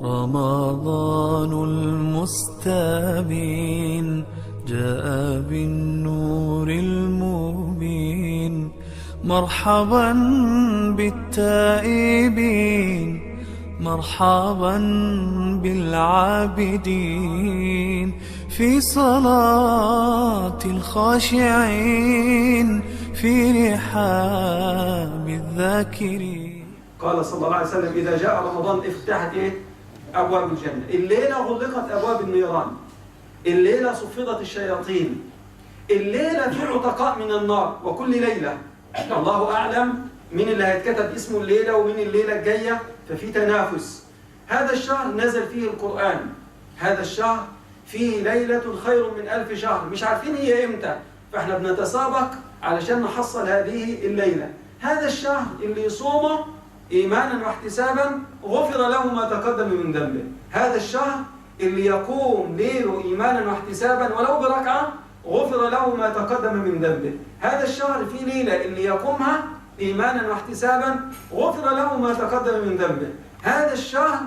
رمضان المستبين جاء بالنور المبين، مرحبا بالتائبين، مرحبا بالعابدين، في صلاة الخاشعين، في رحاب الذاكرين. قال صلى الله عليه وسلم: إذا جاء رمضان افتحت أبواب الجنة. الليلة غلقت أبواب النيران، الليلة صفدت الشياطين، الليلة في عتقاء من النار. وكل ليلة الله أعلم من اللي هيتكتب اسمه الليلة ومن الليلة الجاية، ففي تنافس. هذا الشهر نزل فيه القرآن، هذا الشهر فيه ليلة خير من 1000 شهر، مش عارفين هي إمتى، فإحنا بنتسابق علشان نحصل هذه الليلة. هذا الشهر اللي يصومه إيمانا واحتسابا غفر له ما تقدم من ذنبه. هذا الشهر اللي يقوم ليله إيمانا واحتسابا ولو بركعة غفر له ما تقدم من ذنبه. هذا الشهر فيه ليلة اللي يقومها إيمانا واحتسابا غفر له ما تقدم من ذنبه. هذا الشهر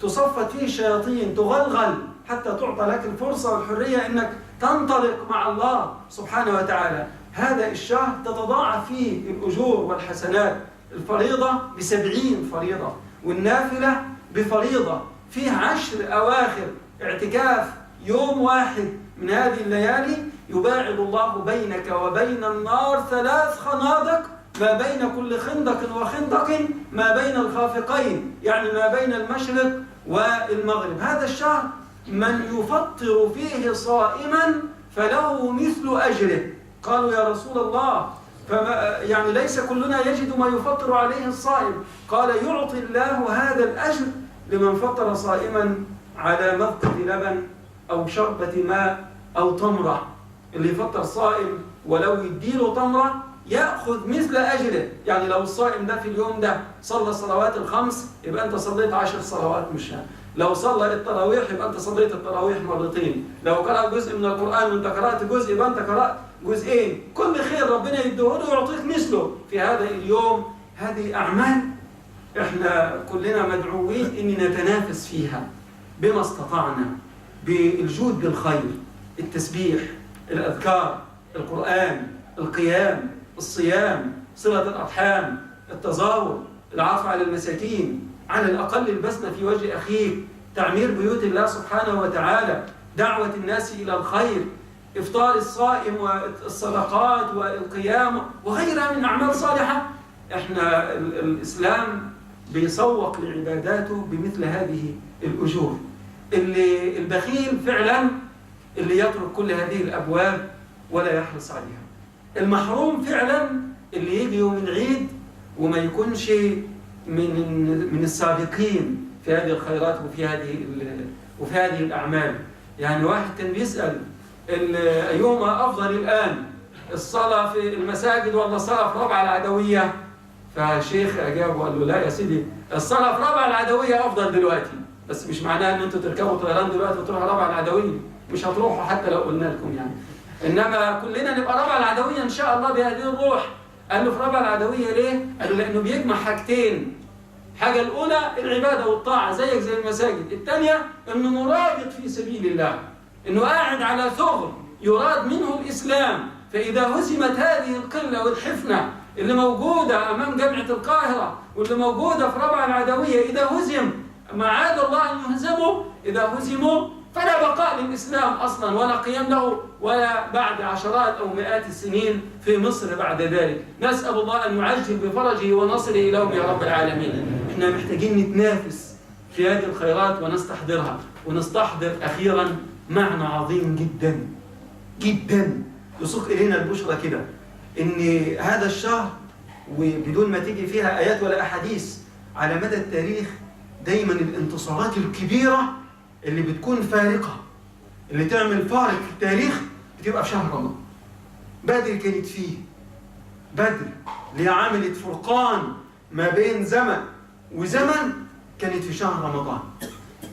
تصفت فيه الشياطين، تغلغل حتى تعطى لك الفرصة والحرية أنك تنطلق مع الله سبحانه وتعالى. هذا الشهر تتضاعف فيه الأجور والحسنات، الفريضة ب70 فريضة والنافلة بفريضة. فيه 10 أواخر اعتكاف يوم واحد من هذه الليالي يباعد الله بينك وبين النار 3 خنادق، ما بين كل خندق وخندق ما بين الخافقين، يعني ما بين المشرق والمغرب. هذا الشهر من يفطر فيه صائما فله مثل أجره. قالوا: يا رسول الله، يعني ليس كلنا يجد ما يفطر عليه الصائم. قال: يعطي الله هذا الأجر لمن فطر صائما على مذقة لبن أو شربة ماء أو تمرة. اللي يفطر صائم ولو يديله تمرة يأخذ مثل أجره. يعني لو الصائم ده في اليوم ده صلى الصلوات ال5 يبقى أنت صليت 10 صلوات مشان. لو صلى التراويح يبقى أنت صليت التراويح مرتين. لو قرأ جزء من القرآن وأنت قرأت جزء يبقى أنت قرأت جزئين. كل خير ربنا يديهوله ويعطيك مثله في هذا اليوم. هذه أعمال إحنا كلنا مدعوين إن نتنافس فيها بما استطعنا، بالجود بالخير، التسبيح، الأذكار، القرآن، القيام، الصيام، صلة الأرحام، التزاور، العطف على المساكين، على الأقل البسمة في وجه أخيك، تعمير بيوت الله سبحانه وتعالى، دعوة الناس إلى الخير، إفطار الصائم والصدقات والقيام وغيرها من أعمال صالحة. إحنا الإسلام بيسوق لعباداته بمثل هذه الأجور. اللي البخيل فعلا اللي يترك كل هذه الأبواب ولا يحرص عليها. المحروم فعلا اللي يجي يوم العيد وما يكونش من السابقين في هذه الخيرات وفي هذه الأعمال. يعني واحد كان بيسأل: أيهما أفضل الآن، الصلاة في المساجد ولا الصلاة في ربع العدوية؟ فشيخ أجاب وقال له: لا يا سيدي، الصلاة في ربع العدوية أفضل دلوقتي، بس مش معناه أن أنتوا تركبوا طيران دلوقتي وتروحوا ربع العدوية، مش هتروحوا حتى لو قلنا لكم يعني. إنما كلنا نبقى ربع العدوية إن شاء الله بهذه الروح. قال له: في ربع العدوية ليه؟ قال له: لأنه بيجمع حاجتين. حاجة الأولى العبادة والطاعة زيك زي المساجد، الثانية إنه مرابط في سبيل الله، إنه قاعد على ثغر يراد منه الإسلام. فإذا هزمت هذه القلة والحفنة اللي موجودة أمام جامعة القاهرة واللي موجودة في ربع العدوية، إذا هزم ما عاد الله أن يهزموا، إذا هزموا فلا بقاء للإسلام أصلا ولا قيام له ولا بعد عشرات أو مئات السنين في مصر بعد ذلك. نسأل الله أن يعجل بفرجه ونصره إليهم يا رب العالمين. إحنا محتاجين نتنافس في هذه الخيرات ونستحضرها، ونستحضر أخيرا معنى عظيم جدا جدا يسوق إلينا البشرى كده، إن هذا الشهر وبدون ما تيجي فيها آيات ولا أحاديث على مدى التاريخ دايما الانتصارات الكبيرة اللي بتكون فارقة، اللي تعمل فارق في التاريخ بتبقى في شهر رمضان. بدر كانت فيه، بدر اللي عملت فرقان ما بين زمن وزمن كانت في شهر رمضان.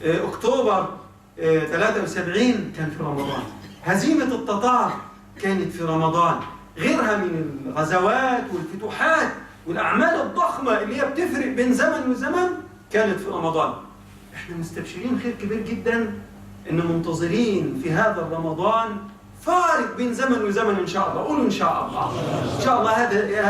أكتوبر 73 كان في رمضان. هزيمة التتار كانت في رمضان. غيرها من الغزوات والفتوحات والأعمال الضخمة اللي هي بتفرق بين زمن وزمن كانت في رمضان. احنا مستبشرين خير كبير جدا، ان منتظرين في هذا الرمضان فارق بين زمن وزمن ان شاء الله. قولوا ان شاء الله. ان شاء الله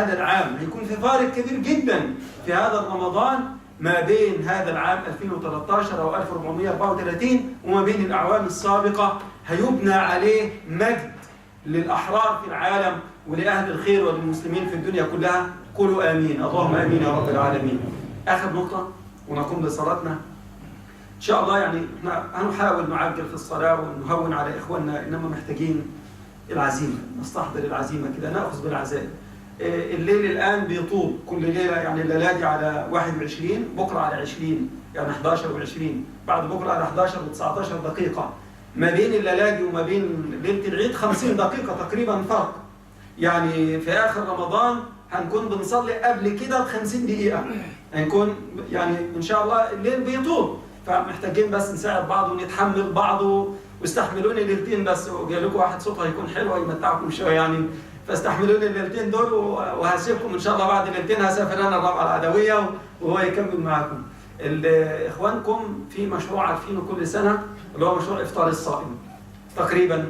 هذا العام هيكون في فارق كبير جدا في هذا الرمضان ما بين هذا العام 2013 او 1434 وما بين الاعوام السابقه. هيبنى عليه مجد للاحرار في العالم ولاهل الخير وللمسلمين في الدنيا كلها. قولوا امين. اللهم امين يا رب العالمين. اخر نقطه ونقوم بصلاتنا ان شاء الله. يعني احنا هنحاول نعجل في الصلاه ونهون على اخواننا، انما محتاجين العزيمه، نستحضر العزيمه كده، ناخذ بالعزائم. الليل الان بيطول كل ليله، يعني الليله دي على 21، بكره على 20، يعني 11 و20، بعد بكره على 11 و19 دقيقه. ما بين الليله دي وما بين ليله العيد 50 دقيقه تقريبا فرق. يعني في اخر رمضان هنكون بنصلي قبل كده ب50 دقيقه، هنكون يعني ان شاء الله الليل بيطول، فمحتاجين بس نساعد بعض ونتحمل بعض. واستحملوني ليلتين بس، وجاي لكم واحد صوته هيكون حلو يمتعكم شويه يعني، فاستحملوني الليلتين دول وهسيبكم ان شاء الله. بعد الليلتين هسافر انا الرابعه العدويه وهو يكمل معاكم. اخوانكم في مشروع عارفينه كل سنه، اللي هو مشروع افطار الصائم. تقريبا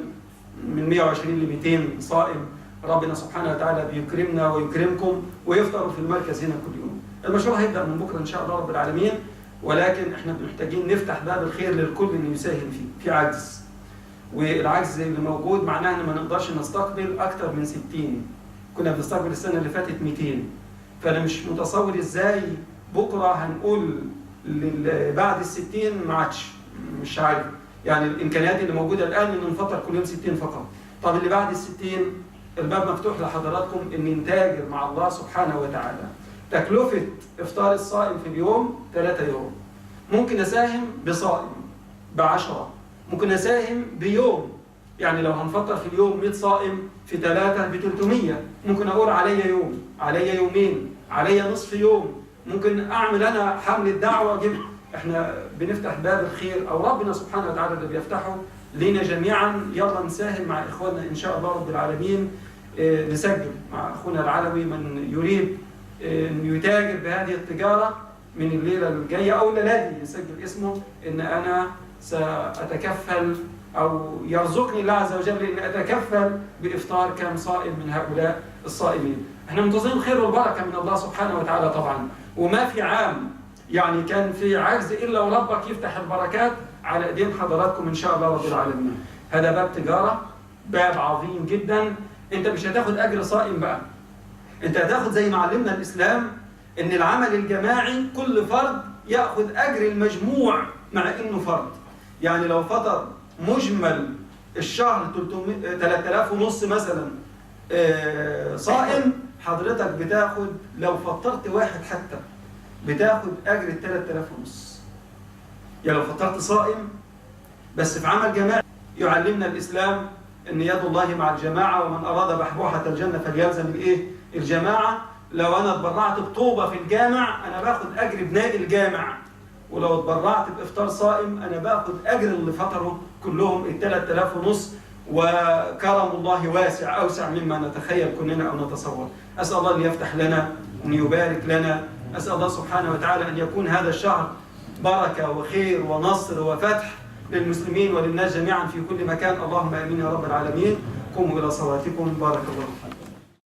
من 120 ل 200 صائم ربنا سبحانه وتعالى بيكرمنا ويكرمكم ويفطروا في المركز هنا كل يوم. المشروع هيبدا من بكره ان شاء الله رب العالمين، ولكن احنا محتاجين نفتح باب الخير للكل انه يساهم فيه. في عجز، والعجز اللي موجود معناه ان ما نقدرش نستقبل اكثر من 60. كنا بنستقبل السنه اللي فاتت 200، فانا مش متصور ازاي بكره هنقول بعد ال60 ما عادش، مش عارف. يعني الامكانيات اللي موجوده الان ان نفطر كل يوم 60 فقط. طب اللي بعد ال60 الباب مفتوح لحضراتكم ان نتاجر مع الله سبحانه وتعالى. تكلفه افطار الصائم في اليوم 3 يوم. ممكن اساهم بصائم ب10، ممكن اساهم بيوم. يعني لو هنفطر في اليوم 100 صائم في 3 ب300. ممكن اقول عليا يوم، عليا يومين، عليا نصف يوم. ممكن اعمل انا حمله دعوه اجيب. احنا بنفتح باب الخير، او ربنا سبحانه وتعالى اللي بيفتحه لينا جميعا. يلا نساهم مع اخواننا ان شاء الله رب العالمين. نسجل مع اخونا العلوي من يريد ان يتاجر بهذه التجاره من الليله الجايه او الليله دي، يسجل اسمه ان انا ساتكفل او يرزقني الله عز وجل ان اتكفل بافطار كم صائم من هؤلاء الصائمين. احنا منتظرين الخير والبركه من الله سبحانه وتعالى طبعا، وما في عام يعني كان في عجز الا وربك يفتح البركات على ايدين حضراتكم ان شاء الله رب العالمين. هذا باب تجاره، باب عظيم جدا. انت مش هتاخد اجر صائم بقى، انت هتاخد زي ما علمنا الاسلام ان العمل الجماعي كل فرد ياخذ اجر المجموع مع انه فرد. يعني لو فطر مجمل الشهر 3500 مثلا صائم، حضرتك بتاخد لو فطرت واحد حتى بتاخد اجر 3500. يعني لو فطرت صائم بس في عمل جماعي. يعلمنا الاسلام ان يد الله مع الجماعه، ومن اراد بحبوحه الجنه فليلزم الجماعه. لو انا اتبرعت بطوبه في الجامع انا باخد اجر بناء الجامع، ولو اتبرعت بافطار صائم انا باخد اجر اللي فطروا كلهم 3500. وكرم الله واسع، اوسع مما نتخيل كلنا او نتصور. اسال الله ان يفتح لنا وان يبارك لنا. اسال الله سبحانه وتعالى ان يكون هذا الشهر بركه وخير ونصر وفتح للمسلمين وللناس جميعا في كل مكان. اللهم امين يا رب العالمين. قوموا الى صلاتكم. بارك الله فيكم.